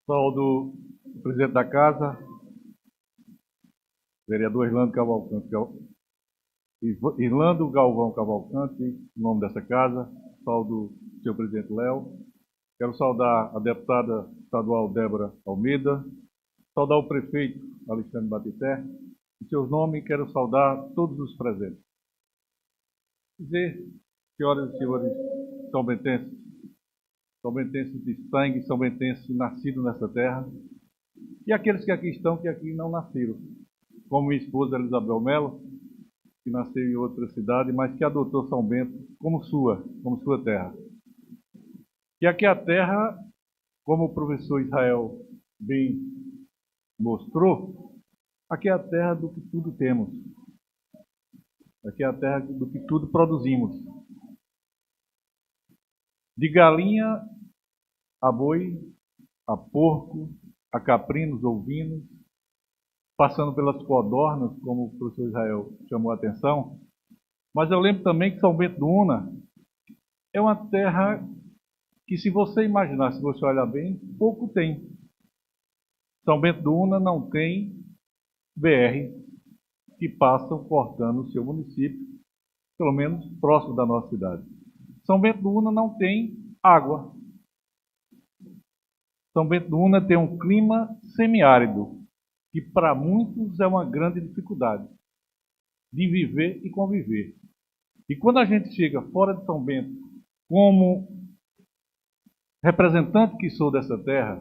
Saúdo o presidente da Casa, vereador Irlando Galvão Cavalcante, em nome dessa Casa. Saúdo o senhor presidente Léo. Quero saudar a deputada estadual Débora Almeida, saudar o prefeito Alexandre Batité. Em seus nomes, quero saudar todos os presentes. Dizer, senhoras e senhores são bentenses de sangue, são bentenses nascidos nessa terra, e aqueles que aqui estão, que aqui não nasceram, como minha esposa Elisabel Melo, que nasceu em outra cidade, mas que adotou São Bento como sua terra. E aqui a terra, como o professor Israel bem mostrou, aqui é a terra do que tudo temos. Aqui é a terra do que tudo produzimos. De galinha a boi, a porco, a caprinos, ovinos, passando pelas codornas, como o professor Israel chamou a atenção. Mas eu lembro também que São Bento do Una é uma terra que, se você imaginar, se você olhar bem, pouco tem. São Bento do Una não tem BR que passam cortando o seu município, pelo menos próximo da nossa cidade. São Bento do Una não tem água. São Bento do Una tem um clima semiárido, que para muitos é uma grande dificuldade de viver e conviver. E quando a gente chega fora de São Bento, como representante que sou dessa terra,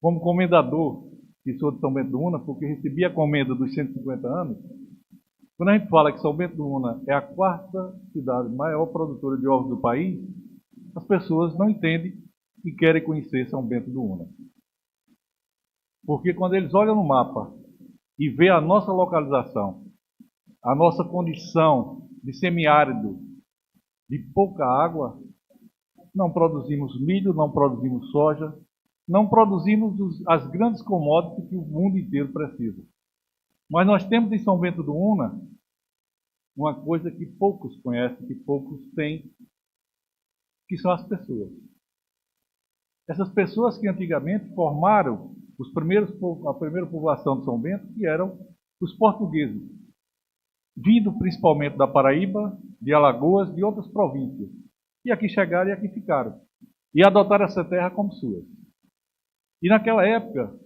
como comendador que sou de São Bento do Una, porque recebi a comenda dos 150 anos, quando a gente fala que São Bento do Una é a quarta cidade maior produtora de ovos do país, as pessoas não entendem e querem conhecer São Bento do Una. Porque quando eles olham no mapa e vê a nossa localização, a nossa condição de semiárido, de pouca água, não produzimos milho, não produzimos soja, não produzimos as grandes commodities que o mundo inteiro precisa. Mas nós temos em São Bento do Una uma coisa que poucos conhecem, que poucos têm, que são as pessoas. Essas pessoas que antigamente formaram a primeira população de São Bento, que eram os portugueses, vindo principalmente da Paraíba, de Alagoas, de outras províncias. E aqui chegaram e aqui ficaram. E adotaram essa terra como sua. E naquela época,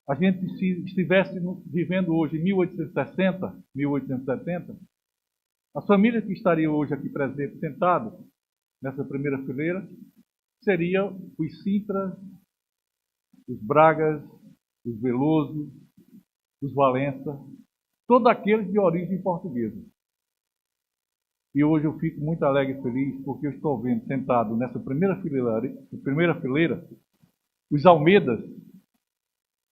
a gente, se estivesse vivendo hoje em 1860, 1870, as famílias que estariam hoje aqui presentes, sentadas nessa primeira fileira, seriam os Sintra, os Bragas, os Veloso, os Valença, todos aqueles de origem portuguesa. E hoje eu fico muito alegre e feliz porque eu estou vendo sentado nessa primeira fileira os Almeidas,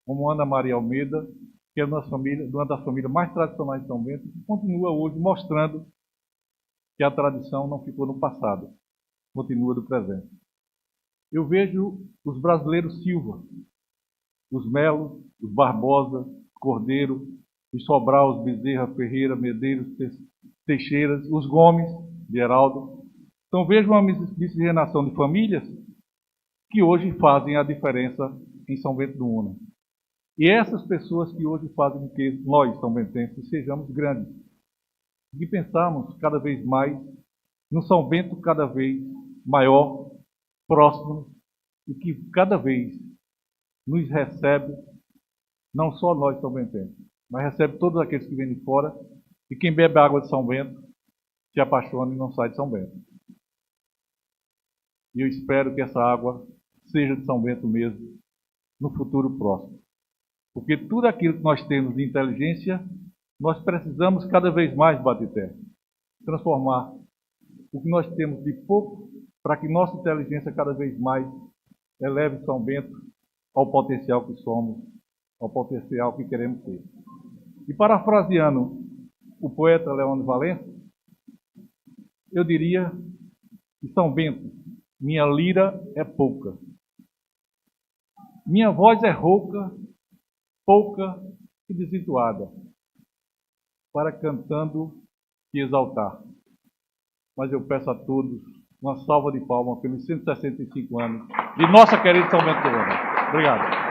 como Ana Maria Almeida, que é uma das famílias mais tradicionais de São Bento, que continua hoje mostrando que a tradição não ficou no passado, continua do presente. Eu vejo os brasileiros Silva, os Melo, os Barbosa, Cordeiro, os Sobral, os Bezerra, Ferreira, Medeiros, Teixeiras, os Gomes, de Heraldo. Então vejo uma miscigenação de famílias que hoje fazem a diferença em São Bento do Una. E essas pessoas que hoje fazem com que nós, são bentenses, sejamos grandes. E pensamos cada vez mais no São Bento cada vez maior, próximo, e que cada vez nos recebe, não só nós, São Bentenses, mas recebe todos aqueles que vêm de fora, e quem bebe água de São Bento se apaixona e não sai de São Bento. E eu espero que essa água seja de São Bento mesmo, no futuro próximo. Porque tudo aquilo que nós temos de inteligência, nós precisamos cada vez mais, Batité, transformar o que nós temos de pouco para que nossa inteligência cada vez mais eleve São Bento ao potencial que somos, ao potencial que queremos ter. E parafraseando o poeta Leão de Valença, eu diria que São Bento, minha lira é pouca. Minha voz é rouca, pouca e desentoada, para cantando te exaltar. Mas eu peço a todos uma salva de palmas pelos 165 anos de nossa querida São Bento do Una. Obrigado.